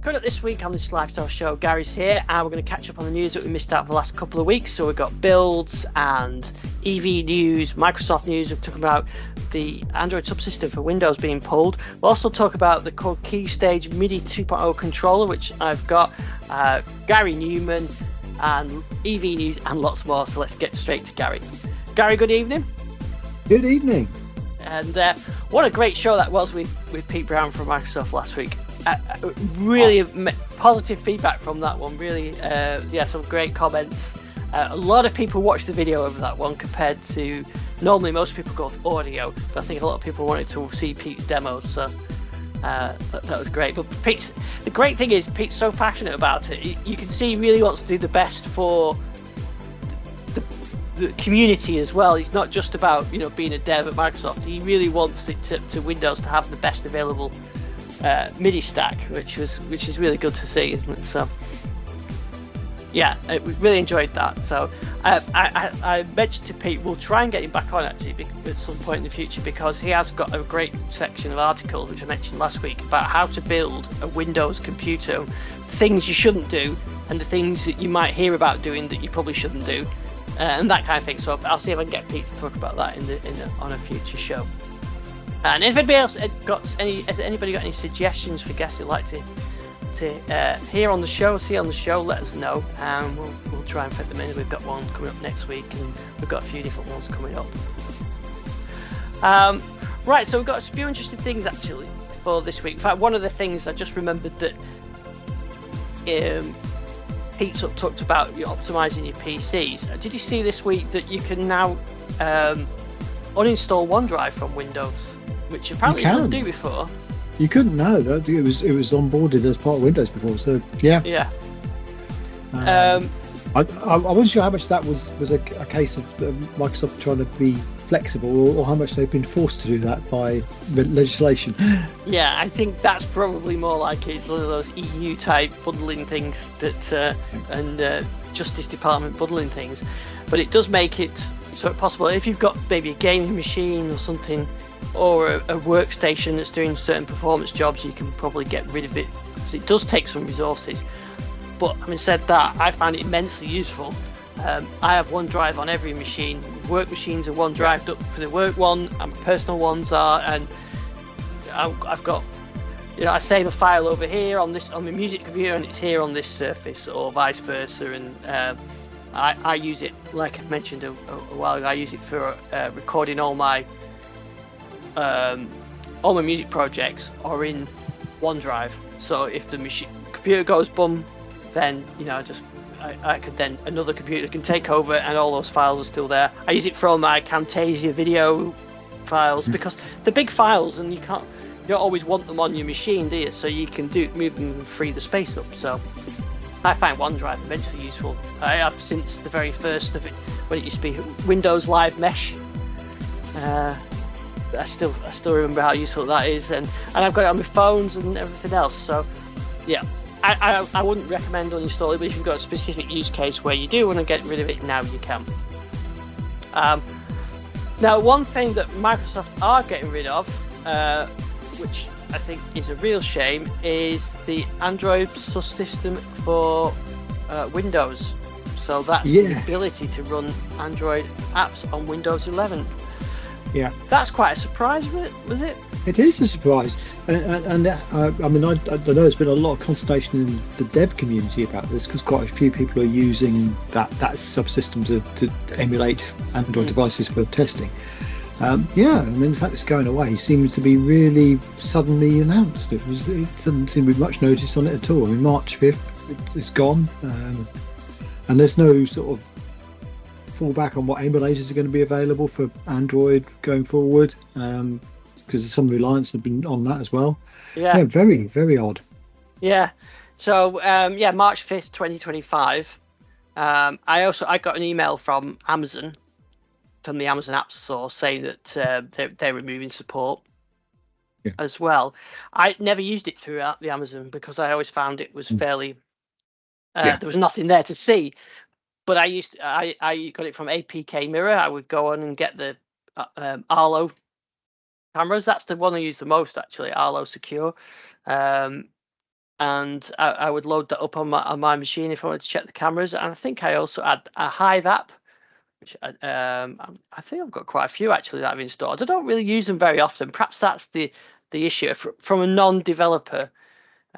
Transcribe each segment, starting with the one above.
Coming up this week on this lifestyle show, Gary's here, and we're going to catch up on the news that we missed out for the last couple of weeks. So we've got builds and EV news, Microsoft news. We're talking about the Android subsystem for Windows being pulled. We'll also talk about the Korg Keystage MIDI 2.0 controller, which I've got, Gary Newman, and EV news, and lots more. So let's get straight to Gary. Gary, good evening. Good evening. And what a great show that was with Pete Brown from Microsoft last week. Really positive feedback from that one. Really, some great comments. A lot of people watched the video over that one compared to normally most people go with audio, but I think a lot of people wanted to see Pete's demos, so that was great. But the great thing is Pete's so passionate about it. You can see he really wants to do the best for the community as well. It's not just about being a dev at Microsoft. He really wants it to Windows to have the best available MIDI stack, which is really good to see, isn't it? So yeah, we really enjoyed that. So I mentioned to Pete we'll try and get him back on actually at some point in the future, because he has got a great section of articles which I mentioned last week about how to build a Windows computer, things you shouldn't do and the things that you might hear about doing that you probably shouldn't do, and that kind of thing. So I'll see if I can get Pete to talk about that on a future show. And if anybody else has anybody got any suggestions for guests you'd like to hear on the show, see on the show, let us know, and we'll try and fit them in. We've got one coming up next week, and we've got a few different ones coming up. Right, so we've got a few interesting things actually for this week. In fact, one of the things I just remembered that Pete talked about optimizing your PCs. Did you see this week that you can now uninstall OneDrive from Windows, which apparently you couldn't do before? You couldn't, no. It was onboarded as part of Windows before, so yeah. Yeah. I wasn't sure how much that was a case of Microsoft trying to be flexible, or how much they've been forced to do that by legislation. Yeah, I think that's probably more like it's one of those EU type bundling things that and Justice Department bundling things, but it does make it so it's possible if you've got maybe a gaming machine or something, or a workstation that's doing certain performance jobs, you can probably get rid of it, because it does take some resources. But having said that, I find it immensely useful. I have OneDrive on every machine. Work machines are OneDrived up for the work one, and personal ones are, and I've got, I save a file over here on my music computer, and it's here on this Surface, or vice versa. And I use it, like I mentioned a while ago, I use it for recording all my music projects are in OneDrive. So if the computer goes bum, then I could then another computer can take over, and all those files are still there. I use it for all my Camtasia video files, because the big files, and you don't always want them on your machine, do you? So you can move them and free the space up. So I find OneDrive immensely useful. I have since the very first of it, when it used to be Windows Live Mesh. I still remember how useful that is, and I've got it on my phones and everything else. So yeah, I wouldn't recommend uninstall it, but if you've got a specific use case where you do want to get rid of it now, you can. Now, one thing that Microsoft are getting rid of, which I think is a real shame, is the Android subsystem for Windows. So that's the ability to run Android apps on Windows 11. Yeah, that's quite a surprise, was it? It is a surprise, and I mean, I know there's been a lot of consternation in the dev community about this, because quite a few people are using that subsystem to emulate Android devices for testing. I mean, the fact it's going away seems to be really suddenly announced. It doesn't seem to be much notice on it at all. I mean, March 5th, it's gone, and there's no sort of fallback on what emulators are going to be available for Android going forward, because some reliance have been on that as well. Yeah, very, very odd. Yeah. So March 5th, 2025. I got an email from Amazon, from the Amazon App Store, saying that they're removing support as well. I never used it through the Amazon, because I always found it was fairly there was nothing there to see. But I got it from APK Mirror. I would go on and get the Arlo cameras. That's the one I use the most, actually, Arlo Secure. and I would load that up on my machine if I wanted to check the cameras. And I think I also had a Hive app, which I think I've got quite a few actually that I've installed. I don't really use them very often. Perhaps that's the issue from a non-developer.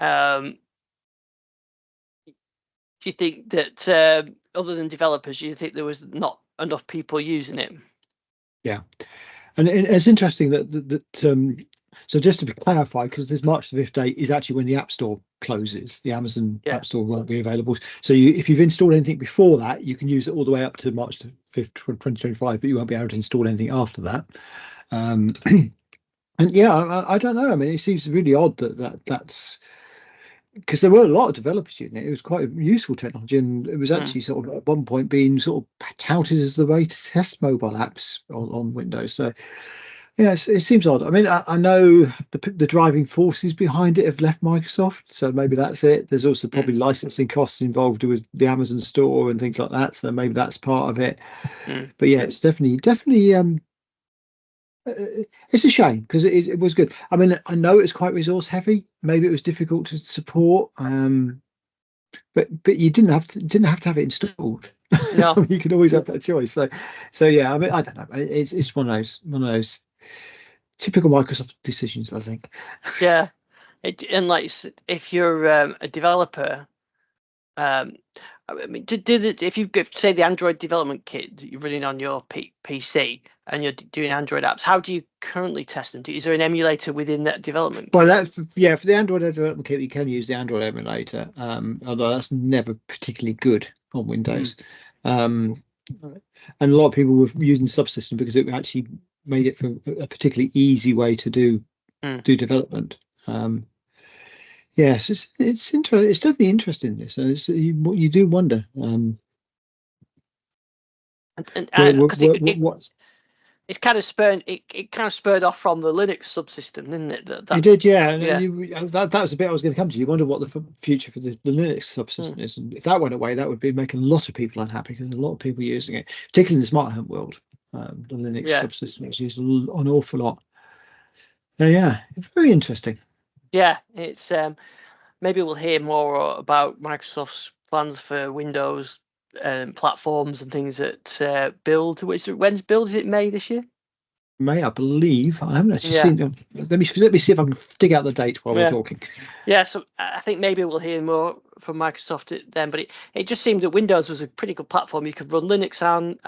Do you think that other than developers, do you think there was not enough people using it? Yeah, and it's interesting that so just to clarify, because this March the 5th date is actually when the App Store closes. The Amazon App Store won't be available. So if you've installed anything before that, you can use it all the way up to March the 5th, 2025, but you won't be able to install anything after that. And yeah, I don't know. I mean, it seems really odd that's because there were a lot of developers using it. It was quite a useful technology, and it was actually sort of at one point being sort of touted as the way to test mobile apps on Windows. So yeah, it seems odd. I mean, I know the driving forces behind it have left Microsoft, so maybe that's it. There's also probably licensing costs involved with the Amazon store and things like that, so maybe that's part of it. But yeah, it's definitely it's a shame because it was good. I mean, I know it's quite resource heavy. Maybe it was difficult to support, but you didn't have to have it installed. No, you could always have that choice. So yeah, I mean, I don't know. It's one of those typical Microsoft decisions, I think. Yeah, and like if you're a developer, I mean, if you say the Android development kit that you're running on your PC and you're doing Android apps, how do you currently test them? Is there an emulator within that development kit? Well, for the Android development kit, you can use the Android emulator, although that's never particularly good on Windows. And a lot of people were using the subsystem because it actually made it for a particularly easy way to do development. Yes, it's interesting. It's definitely interesting. This, and you do wonder. It's kind of spurred. It kind of spurred off from the Linux subsystem, didn't it? It did, yeah. That was the bit I was going to come to. You wonder what the future for the Linux subsystem is, and if that went away, that would be making a lot of people unhappy because a lot of people using it, particularly in the smart home world. The Linux subsystem is used an awful lot. Yeah, very interesting. Yeah, it's maybe we'll hear more about Microsoft's plans for Windows platforms and things at Build. When's Build? Is it May this year? May, I believe. I haven't actually seen them. Let me see if I can dig out the date while we're talking. Yeah, so I think maybe we'll hear more from Microsoft then. But it just seemed that Windows was a pretty good platform. You could run Linux and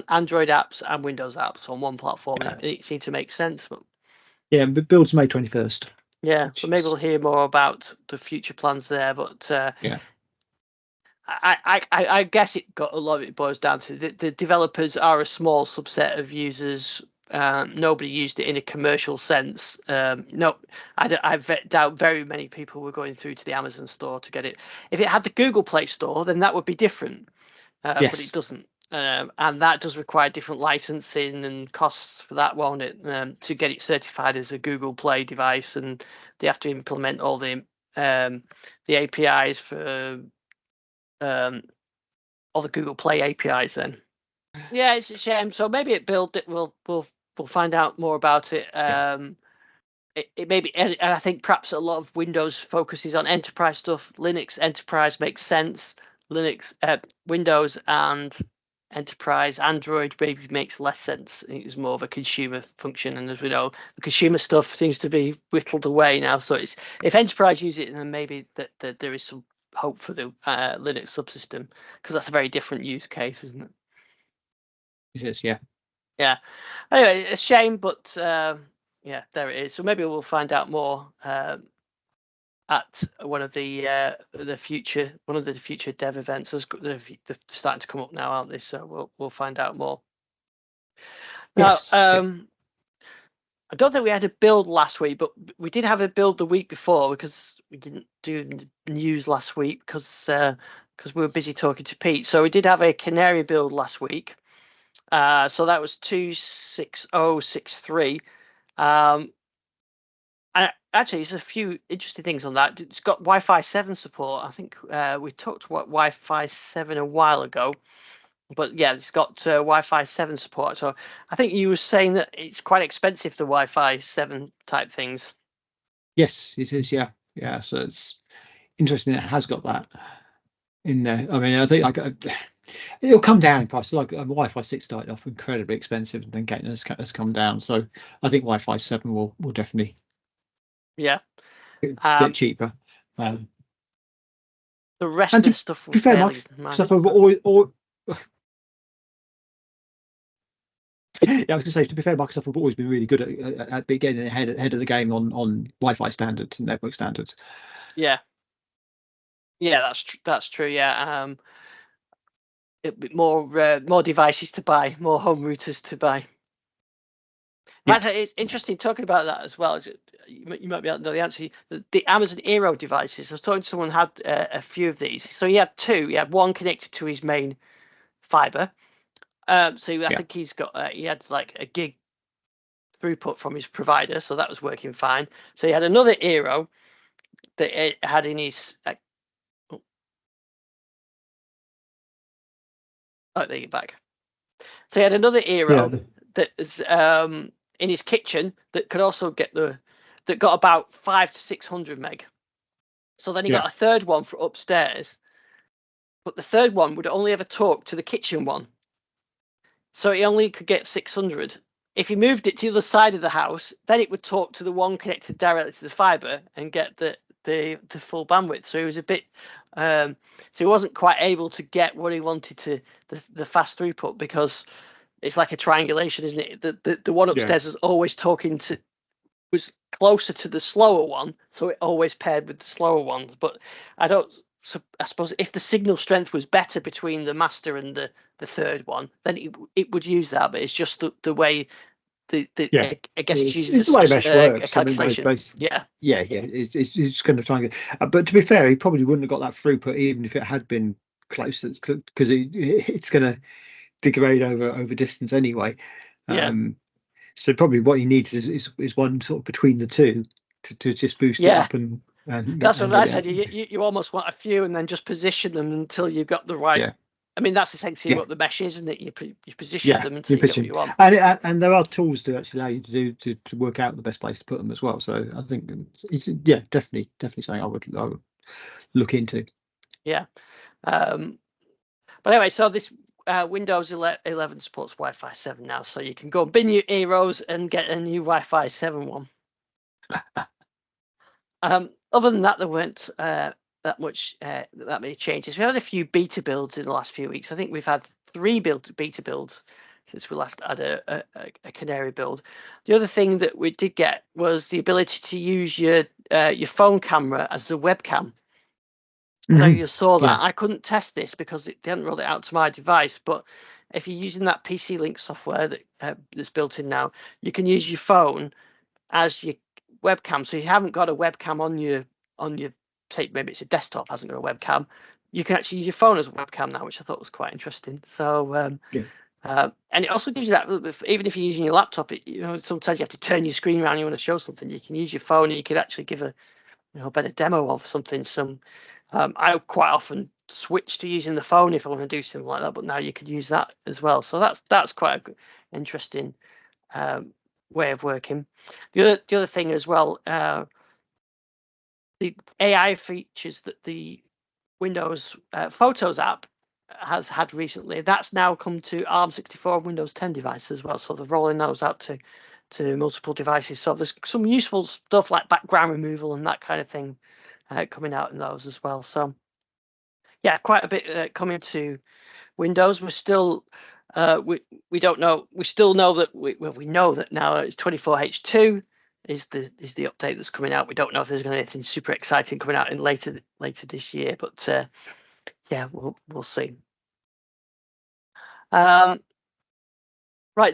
Android apps and Windows apps on one platform. Yeah. It seemed to make sense. But yeah, but Build's May 21st. Yeah, so maybe we'll hear more about the future plans there. But I guess it got a lot of it boils down to the developers are a small subset of users. Nobody used it in a commercial sense. No, I doubt very many people were going through to the Amazon store to get it. If it had the Google Play Store, then that would be different. But it doesn't. And that does require different licensing and costs for that, won't it? To get it certified as a Google Play device, and they have to implement all the APIs for all the Google Play APIs. Then, yeah, it's a shame. So maybe at Build it we'll find out more about it. It may be, and I think perhaps a lot of Windows focuses on enterprise stuff. Linux enterprise makes sense. Linux, Windows, and enterprise Android maybe makes less sense. It's more of a consumer function, and as we know, the consumer stuff seems to be whittled away now. So it's if enterprise use it, then maybe that there is some hope for the Linux subsystem, because that's a very different use case, isn't it? It is, yeah. Yeah. Anyway, it's a shame, but yeah, there it is. So maybe we'll find out more at one of the future dev events. They're starting to come up now, aren't they? So we'll find out more. Yes. Now, I don't think we had a build last week, but we did have a build the week before because we didn't do news last week because we were busy talking to Pete. So we did have a Canary build last week. So that was 26063. And actually, there's a few interesting things on that. It's got Wi-Fi 7 support. I think we talked about Wi-Fi 7 a while ago, but yeah, it's got Wi-Fi 7 support. So I think you were saying that it's quite expensive, the Wi-Fi 7 type things. Yes, it is. Yeah. So interesting. It has got that in there. I mean, I think it'll come down in price. Like Wi-Fi 6 started off incredibly expensive, and then getting has come down. So I think Wi-Fi 7 will definitely get cheaper. The rest And of to the stuff be was fair, fairly stuff I've always, yeah, I was going to say, to be fair, Microsoft have always been really good at getting ahead of the game on Wi-Fi standards and network standards. Yeah, that's true. Yeah, more devices to buy, more home routers to buy. Yeah. It's interesting talking about that as well. You might be able to know the answer. The Amazon Eero devices. I was talking to someone who had a few of these. So he had two. He had one connected to his main fiber. I think he had like a gig throughput from his provider, so that was working fine. So he had another Eero that it had in his. There you're back. So he had another Eero that is in his kitchen that could also that got about 500 to 600 meg. So then he got a third one for upstairs, but the third one would only ever talk to the kitchen one. So he only could get 600. If he moved it to the other side of the house, then it would talk to the one connected directly to the fiber and get the full bandwidth. So he was a bit, so he wasn't quite able to get what he wanted to the fast throughput, because it's like a triangulation, isn't it? The one upstairs was closer to the slower one, so it always paired with the slower ones. But I suppose if the signal strength was better between the master and the third one, then it would use that. But it's just the way I guess it's using the way mesh works. Calculation. It's kind of trying to. But to be fair, he probably wouldn't have got that throughput even if it had been close, because it's going to degrade over distance anyway. So probably what he needs is one sort of between the two to just boost it up and that's what I said. You almost want a few and then just position them until you've got the right. Yeah. I mean, that's essentially what the mesh is, isn't it? You position them until you get what you want. And there are tools to actually allow you to work out the best place to put them as well. So I think it's definitely something I would look into. Yeah. But anyway, so this Windows 11 supports Wi-Fi 7 now, so you can go bin your Eeros and get a new Wi-Fi 7 one. Other than that, there weren't that many changes. We had a few beta builds in the last few weeks. I think we've had 3 beta builds since we last had a Canary build. The other thing that we did get was the ability to use your phone camera as the webcam. I know you saw that. I couldn't test this because they hadn't rolled it out to my device, but if you're using that PC Link software that's built in now, you can use your phone as your webcam. So you haven't got a webcam on your say maybe it's a desktop hasn't got a webcam, you can actually use your phone as a webcam now, which I thought was quite interesting. So and it also gives you that, even if you're using your laptop, sometimes you have to turn your screen around, you want to show something, you can use your phone and you could actually give a better demo of something. I quite often switch to using the phone if I want to do something like that, but now you could use that as well. So that's quite an interesting way of working. The other thing as well, the AI features that the Windows Photos app has had recently, that's now come to ARM64 and Windows 10 devices as well. So they're rolling those out to multiple devices. So there's some useful stuff like background removal and that kind of thing coming out in those as well. So yeah, quite a bit coming to Windows. We're still we don't know. We still know that we know that now it's 24H2 is the update that's coming out. We don't know if there's going to be anything super exciting coming out in later this year, but yeah, we'll see. Right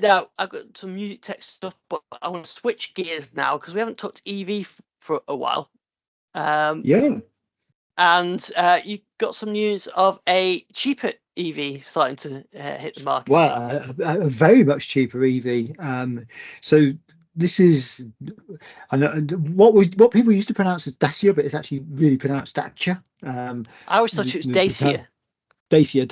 now, I've got some music tech stuff, but I want to switch gears now because we haven't talked EV for a while. And you got some news of a cheaper EV starting to hit the market. Well, a very much cheaper EV. So this is what people used to pronounce as Dacia, but it's actually really pronounced Dacia. I always thought it was Dacia. Dacia,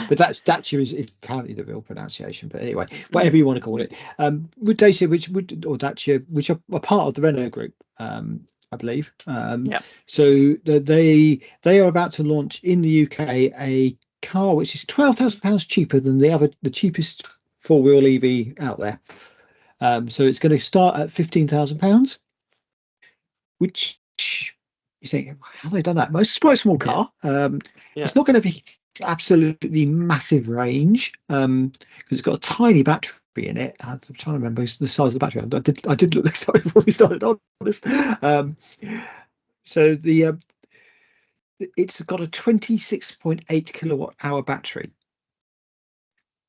but Dacia is apparently the real pronunciation. But anyway, whatever you want to call it, with Dacia, Dacia, which are part of the Renault group, I believe. Yeah. So they are about to launch in the UK a car which is £12,000 cheaper than the cheapest four-wheel EV out there. So it's going to start at £15,000, which you think, how have they done that? It's quite a small car. It's not going to be absolutely massive range because it's got a tiny battery in it. I'm trying to remember the size of the battery. I did look this up before we started on this. So it's got a 26.8 kilowatt hour battery,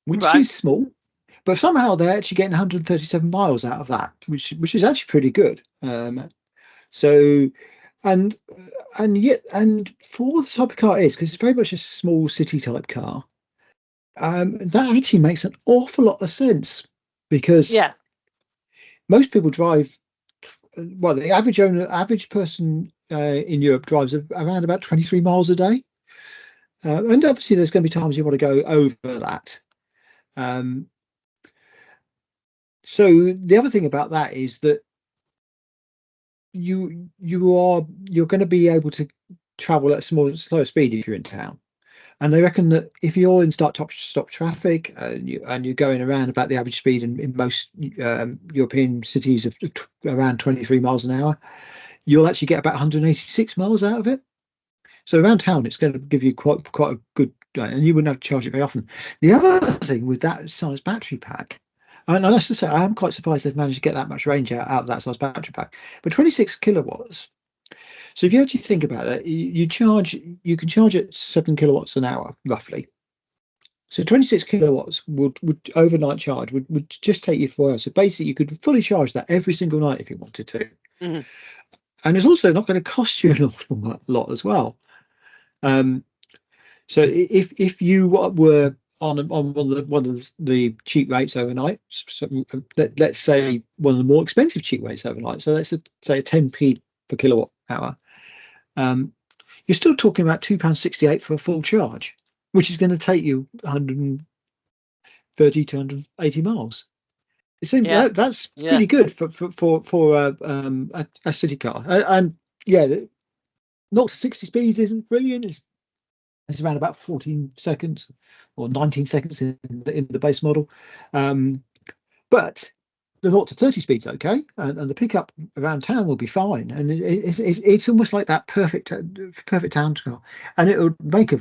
which is small, but somehow they're actually getting 137 miles out of that, which is actually pretty good. So and for the type of car it is, because it's very much a small city type car, that actually makes an awful lot of sense, because most people drive, well, the average person in Europe drives around about 23 miles a day, and obviously there's going to be times you want to go over that. So the other thing about that is that you're going to be able to travel at a slower speed if you're in town. And they reckon that if you're in stop traffic and you're going around about the average speed in most European cities of around 23 miles an hour, you'll actually get about 186 miles out of it. So around town, it's going to give you quite a good, and you wouldn't have to charge it very often. The other thing with that size battery pack, and I have to say, I am quite surprised they've managed to get that much range out of that size battery pack, but 26 kilowatts. So if you actually think about it, you can charge at 7 kilowatts an hour roughly. So 26 kilowatts would overnight charge would just take you 4 hours. So basically, you could fully charge that every single night if you wanted to. Mm-hmm. And it's also not going to cost you an awful lot as well. So if you were on one of the cheap rates overnight, so let's say one of the more expensive cheap rates overnight, so let's say a 10p per kilowatt hour, you're still talking about £2.68 for a full charge, which is going to take you 130 to 180 miles. It seems that's pretty good for a city car. And 0 to 60 speeds isn't brilliant. It's around about 14 seconds or 19 seconds in the base model, but the 0 to 30 speed's okay, and the pickup around town will be fine. And it's almost like that perfect town car, and it would make a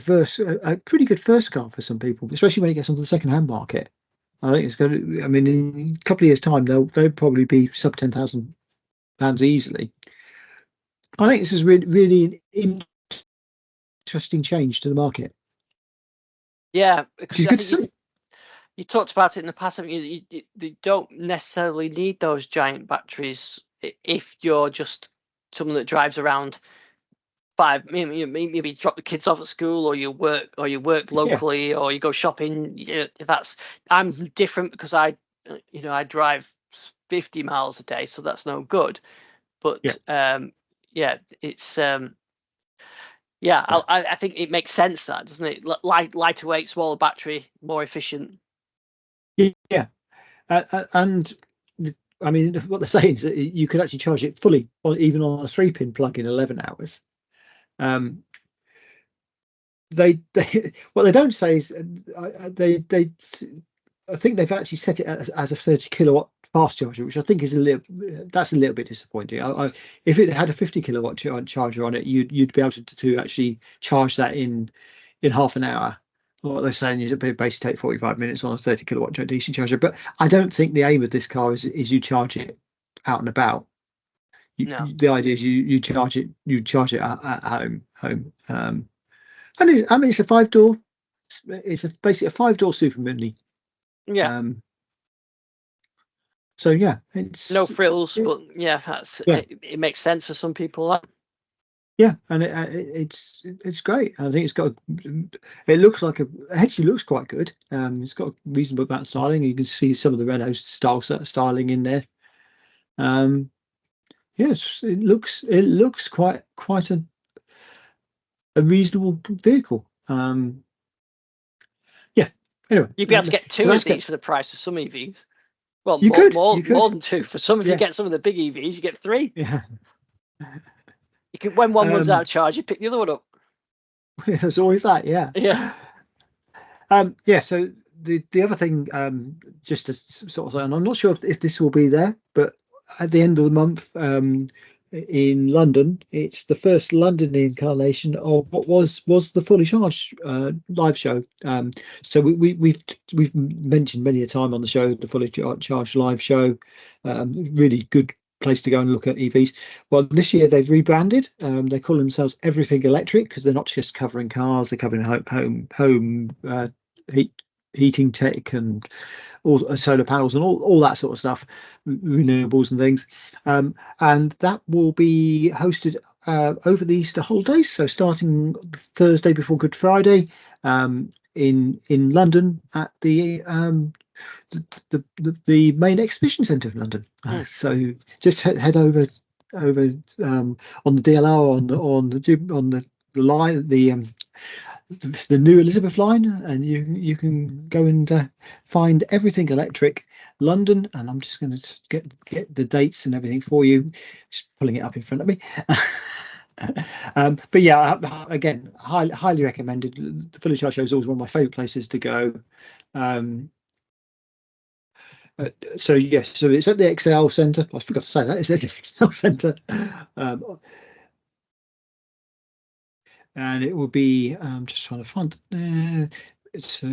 pretty good first car for some people, especially when it gets onto the second-hand market. I think it's going to. I mean, in a couple of years' time, they'll probably be sub £10,000 easily. I think this is really an interesting change to the market. Yeah, because you talked about it in the past. I mean, you don't necessarily need those giant batteries if you're just someone that drives around maybe drop the kids off at school, or you work locally, or you go shopping. I'm different because I drive 50 miles a day, so that's no good. But it's I think it makes sense, that, doesn't it? Lighter weight, smaller battery, more efficient. Yeah, and I mean, what they're saying is that you could actually charge it fully, even on a 3-pin plug, in 11 hours. They what they don't say is I think they've actually set it as a 30 kilowatt fast charger, which I think is a little bit disappointing. If it had a 50 kilowatt charger on it, you'd be able to actually charge that in half an hour. What they're saying is it basically take 45 minutes on a 30 kilowatt DC charger. But I don't think the aim of this car is you charge it out and about. The idea is you charge it at home. And I mean, it's a 5-door. It's basically a 5-door Super Mini. Yeah. So it's no frills, but it makes sense for some people. Yeah, and it's great. I think it looks like actually looks quite good. It's got a reasonable amount of styling. You can see some of the Renault style styling in there. Yes, it looks quite a reasonable vehicle. Anyway, you'd be able to get two of these for the price of some EVs. Well, you more than two for some. If you get some of the big EVs, you get 3. Yeah. You can, when one runs out of charge, you pick the other one up. There's always that, yeah. Yeah. Yeah. So the other thing, just to sort of say, and I'm not sure if this will be there, but at the end of the month, in London, it's the first London incarnation of what was the Fully Charged live show. So we've mentioned many a time on the show the Fully Charged live show. Really good place to go and look at EVs. Well, this year they've rebranded. They call themselves Everything Electric because they're not just covering cars; they're covering home heating tech and all solar panels and all that sort of stuff, renewables and things. And that will be hosted over the Easter holidays, so starting Thursday before Good Friday, in London at the main exhibition centre of London. So just head over on the DLR on the line, the new Elizabeth line, and you can go and find Everything Electric London. And I'm just going to get the dates and everything for you, just pulling it up in front of me. But yeah, again, highly recommended. The Fully Charged Show is always one of my favourite places to go. So yes, so it's at the XL Centre. I forgot to say that it's at the XL Centre, and it will be. Just trying to find. So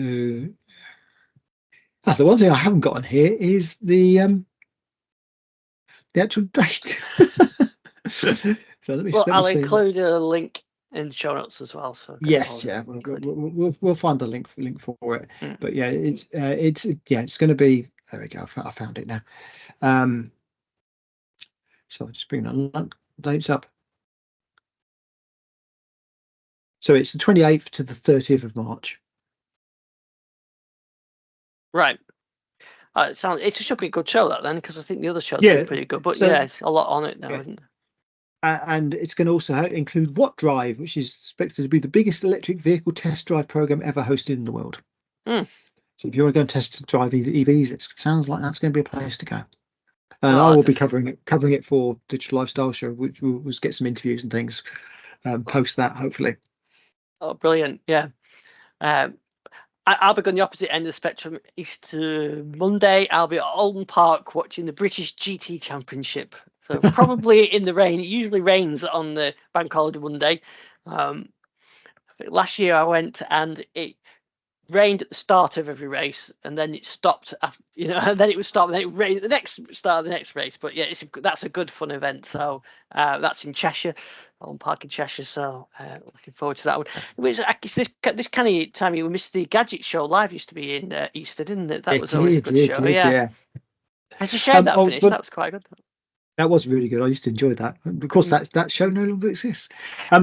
that's the one thing I haven't got on here is the actual date. So I'll include a link in the show notes as well. So yes, yeah, we'll find the link for it. But yeah, it's going to be. There we go. I found it now. So I'll just bring the dates up. So it's the 28th to the 30th of March. Right. It should be a good show that then, because I think the other shows are pretty good. But so, it's a lot on it now, isn't it? And it's going to also include What Drive, which is expected to be the biggest electric vehicle test drive program ever hosted in the world. So if you want to go and test drive EVs, it sounds like that's going to be a place to go. And I will be covering it for Digital Lifestyle Show, which will get some interviews and things. Post that hopefully. Oh, brilliant! Yeah, I'll be on the opposite end of the spectrum. Easter Monday, I'll be at Alton Park watching the British GT Championship. So probably in the rain. It usually rains on the bank holiday Monday. Last year I went and it rained at the start of every race, and then it stopped. And then it would stop, and then it rained at the start of the next race. But yeah, that's a good fun event. So that's in Cheshire, Alton Park in Cheshire. So looking forward to that one. It was this kind of time we missed the Gadget Show live. Used to be in Easter, didn't it? That was always a good show. Yeah. It's a shame that finished. That was quite good. That was really good. I used to enjoy that. Of course, that show no longer exists.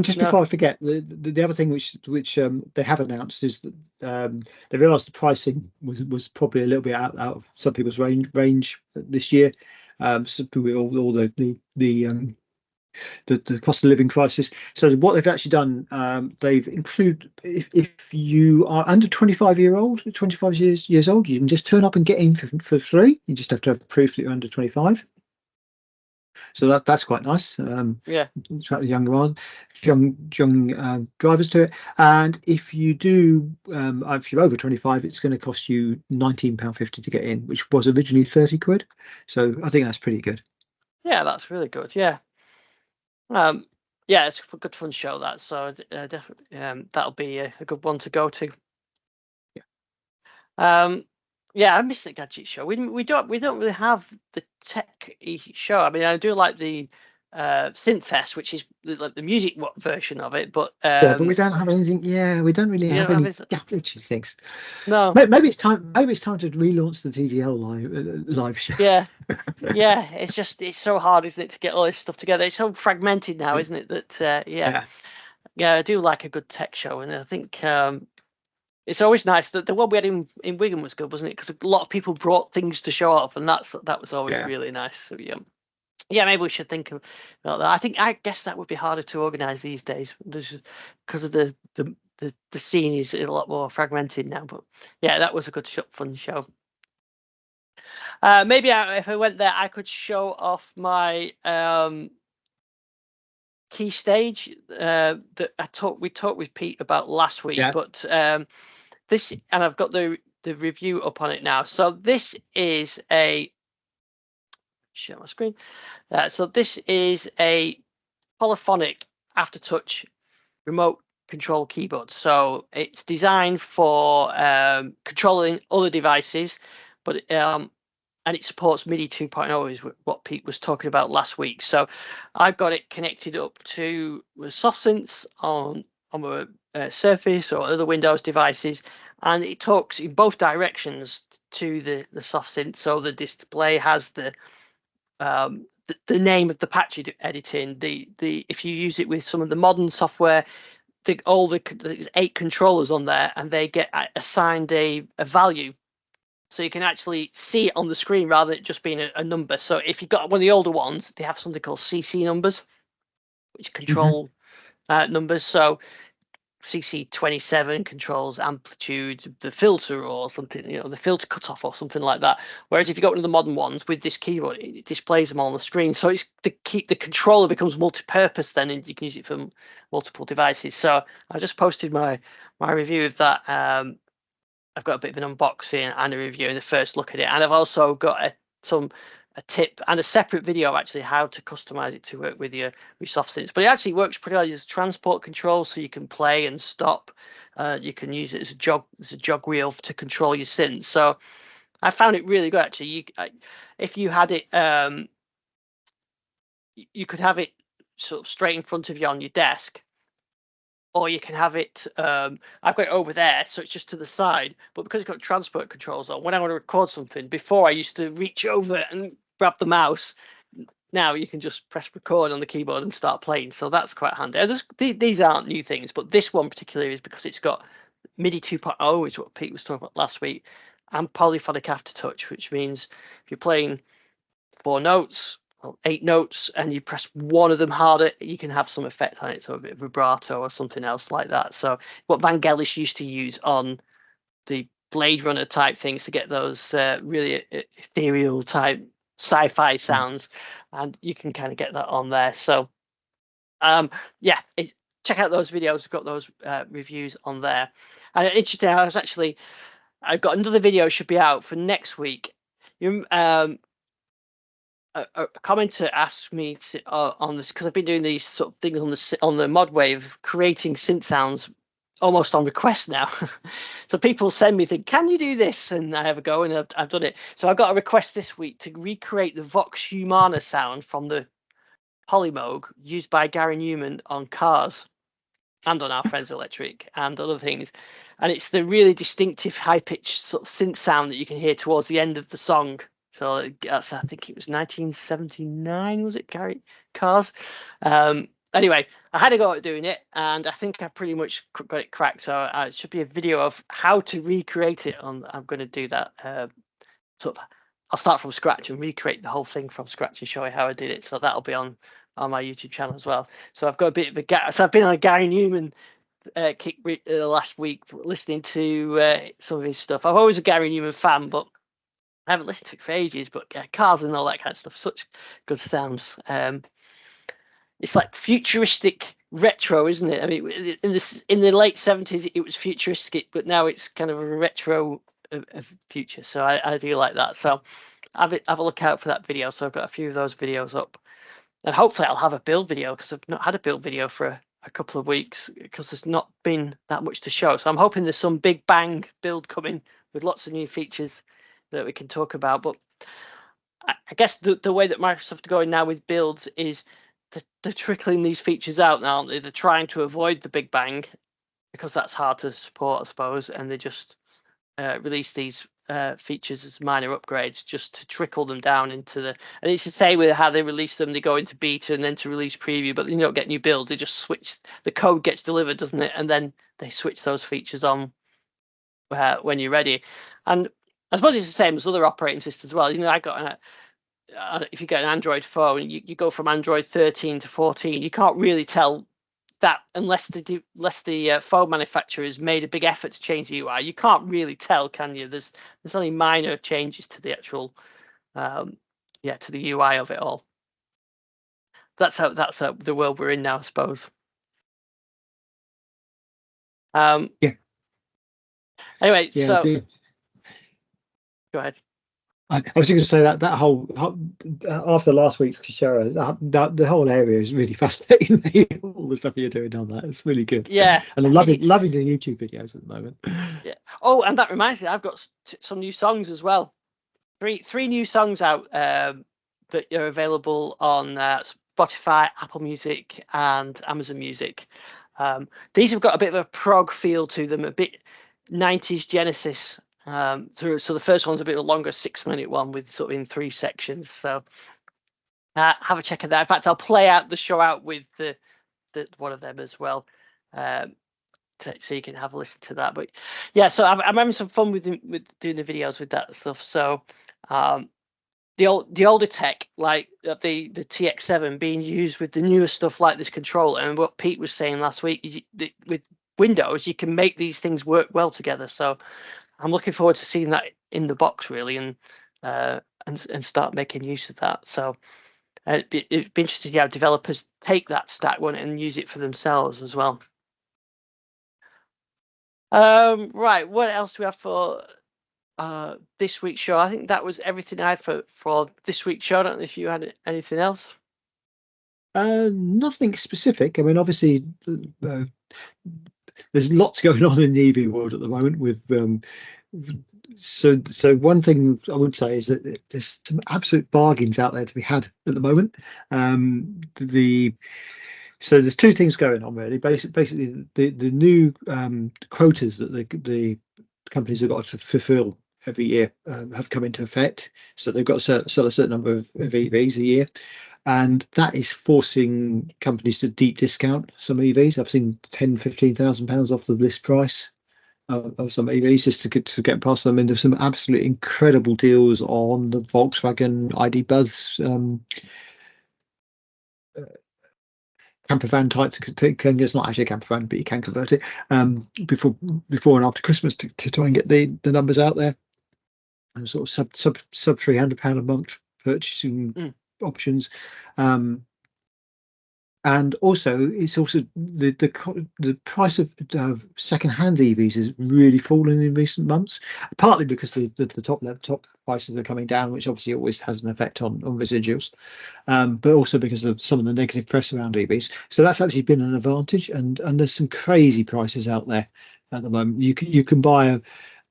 Just before I forget, the other thing which they have announced is that they realised the pricing was probably a little bit out of some people's range this year. So with all the cost of living crisis. So what they've actually done, they've included if you are under 25 years old, you can just turn up and get in for free. You just have to have proof that you're under 25. So that's quite nice. Attract the young drivers to it. And if you do, if you're over 25, it's going to cost you £19.50 to get in, which was originally £30. So I think that's pretty good. Yeah, that's really good. Yeah. It's a good fun show that. So definitely, that'll be a good one to go to. Yeah. I miss the Gadget Show. We don't really have the tech show. I mean, I do like the Synthfest, which is like the music version of it, but but we don't have anything. Yeah, we don't really have any gadgetry things. No, maybe it's time. Maybe it's time to relaunch the TDL live show. Yeah, it's so hard, isn't it, to get all this stuff together? It's so fragmented now, isn't it? That I do like a good tech show, and I think it's always nice that the one we had in Wigan was good, wasn't it? Because a lot of people brought things to show off, and that was always really nice. So, maybe we should think about that. I guess that would be harder to organise these days, because of the scene is a lot more fragmented now. But yeah, that was a good fun show. Maybe if I went there, I could show off my Keystage that we talked with Pete about last week, but this, and I've got the review up on it now. So this is share my screen. So this is a Polyphonic Aftertouch remote control keyboard. So it's designed for controlling other devices, but and it supports MIDI 2.0, is what Pete was talking about last week. So I've got it connected up to soft synths on a Surface or other Windows devices, and it talks in both directions to the soft synth. So the display has the name of the patch you're editing. If you use it with some of the modern software, there's 8 controllers on there, and they get assigned a value. So you can actually see it on the screen rather than it just being a number. So if you've got one of the older ones, they have something called CC numbers, which control numbers. So CC27 controls amplitude, the filter or something, the filter cutoff or something like that. Whereas if you got one of the modern ones with this keyboard, it displays them all on the screen. So it's the controller becomes multi-purpose then, and you can use it for multiple devices. So I just posted my review of that. I've got a bit of an unboxing and a review and the first look at it, and I've also got a tip and a separate video actually how to customize it to work with your soft synths. But it actually works pretty well as transport control, so you can play and stop. You can use it as a jog wheel to control your synths. So I found it really good actually. If you had it, you could have it sort of straight in front of you on your desk, or you can have it, I've got it over there, so it's just to the side. But because it's got transport controls on, when I want to record something, before I used to reach over and grab the mouse. Now you can just press record on the keyboard and start playing. So that's quite handy. These aren't new things, but this one particularly is because it's got MIDI 2.0, which is what Pete was talking about last week, and Polyphonic Aftertouch, which means if you're playing 4 notes, 8 notes, and you press one of them harder, you can have some effect on it, so a bit of vibrato or something else like that. So what Vangelis used to use on the Blade Runner type things to get those really ethereal type sci-fi sounds, and you can kind of get that on there. So check out those videos. We've got those reviews on there. And interesting, I've got another video should be out for next week. A commenter asked me on this, because I've been doing these sort of things on the ModWave, creating synth sounds almost on request now. So people send me things, can you do this? And I have a go, and I've done it. So I've got a request this week to recreate the Vox Humana sound from the Polymoog used by Gary Newman on cars and on Our Friends Electric and other things. And it's the really distinctive high-pitched sort of synth sound that you can hear towards the end of the song. So that's, I think it was 1979, was it, Gary Cars? Anyway, I had a go at doing it, and I think I pretty much got it cracked. So it should be a video of how to recreate it. I'm going to do that. I'll start from scratch and recreate the whole thing from scratch and show you how I did it. So that'll be on my YouTube channel as well. So I've got a bit of so I've been on a Gary Newman kick last week, listening to some of his stuff. I'm always a Gary Newman fan, but I haven't listened to it for ages. But cars and all that kind of stuff, such good sounds. It's like futuristic retro, isn't it? I mean, in the late 70s, it was futuristic, but now it's kind of a retro of future. So I do like that. So have a look out for that video. So I've got a few of those videos up, and hopefully I'll have a build video, because I've not had a build video for a couple of weeks because there's not been that much to show. So I'm hoping there's some big bang build coming with lots of new features that we can talk about. But I guess the way that Microsoft are going now with builds is they're trickling these features out now, aren't they? They're trying to avoid the big bang because that's hard to support, I suppose, and they just release these features as minor upgrades just to trickle them down into the. And it's the same with how they release them. They go into beta and then to release preview, but you don't get new builds. They just switch. The code gets delivered, doesn't it? And then they switch those features on when you're ready. And I suppose it's the same as other operating systems as well. I got if you get an Android phone, you go from Android 13 to 14. You can't really tell that unless the phone manufacturer has made a big effort to change the UI. You can't really tell, can you? There's only minor changes to the actual to the UI of it all. that's how the world we're in now, I suppose. Yeah. Anyway, Yeah, so I do. go ahead. I was just going to say that whole after last week's show, the whole area is really fascinating me. All the stuff you're doing on that, it's really good. Yeah, and I'm loving the YouTube videos at the moment. Yeah. Oh, and that reminds me, I've got some new songs as well. Three new songs out that are available on Spotify, Apple Music, and Amazon Music. These have got a bit of a prog feel to them, a bit 90s Genesis. So the first one's a bit of a longer 6-minute one with sort of in 3 sections. So have a check of that. In fact, I'll play out the show out with the one of them as well. So you can have a listen to that. But yeah, so I'm having some fun with doing the videos with that stuff. So the older tech, like the TX7 being used with the newer stuff like this controller, and what Pete was saying last week, with Windows you can make these things work well together. So I'm looking forward to seeing that in the box really, and start making use of that. So it'd be interesting how developers take that stack one and use it for themselves as well. Right, what else do we have for this week's show? I think that was everything I had for this week's show. I don't know if you had anything else. Nothing specific. I mean, obviously, there's lots going on in the EV world at the moment. With so one thing I would say is that there's some absolute bargains out there to be had at the moment. So there's 2 things going on really. Basically, the new quotas that the companies have got to fulfil every year have come into effect. So they've got to sell a certain number of EVs a year, and that is forcing companies to deep discount some EVs. I've seen £10,000-15,000 off the list price of some EVs just to get past them. And there's some absolutely incredible deals on the Volkswagen ID Buzz camper van type it's not actually a camper van, but you can convert it before and after Christmas to try and get the numbers out there, and sort of sub £300 a month purchasing options. And also it's also the price of second-hand EVs has really fallen in recent months, partly because the top prices are coming down, which obviously always has an effect on residuals, but also because of some of the negative press around EVs. So that's actually been an advantage, and there's some crazy prices out there at the moment. You can buy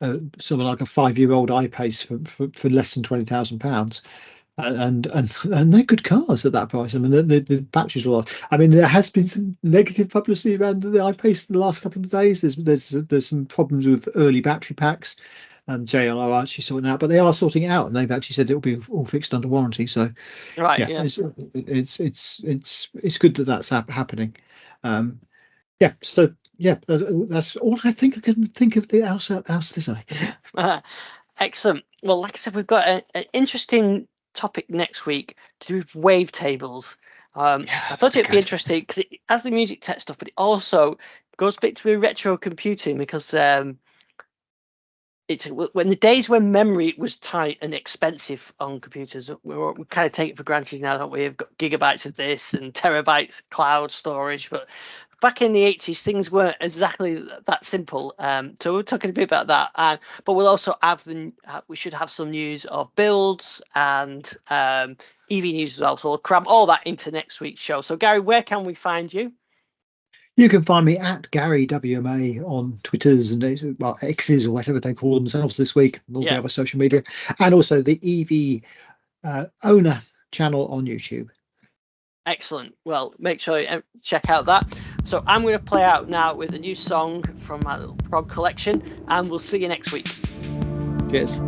something like a 5-year-old I-Pace for less than £20,000. And they're good cars at that price. I mean, the batteries are a lot. I mean, there has been some negative publicity around the I-Pace in the last couple of days. There's some problems with early battery packs, and JLR are actually sorting out, but they are sorting it out, and they've actually said it'll be all fixed under warranty. So, right, yeah. It's good that that's happening. Yeah. So yeah, that's all I think I can think of the else to say. Excellent. Well, like I said, we've got an interesting topic next week to do with wavetables. I thought it'd be interesting because it has the music tech stuff, but it also goes a bit to retro computing, because it's when the days when memory was tight and expensive on computers, we kind of take it for granted now, don't we? We've got gigabytes of this and terabytes cloud storage, but back in the 80s, things weren't exactly that simple. So we're talking a bit about that, but we'll also have we should have some news of builds and EV news as well. So we'll cram all that into next week's show. So Gary, where can we find you? You can find me at Gary WMA on Twitters and X's or whatever they call themselves this week, all the other social media, and also the EV owner channel on YouTube. Excellent. Well, make sure you check out that. So I'm going to play out now with a new song from my little prog collection, and we'll see you next week. Cheers.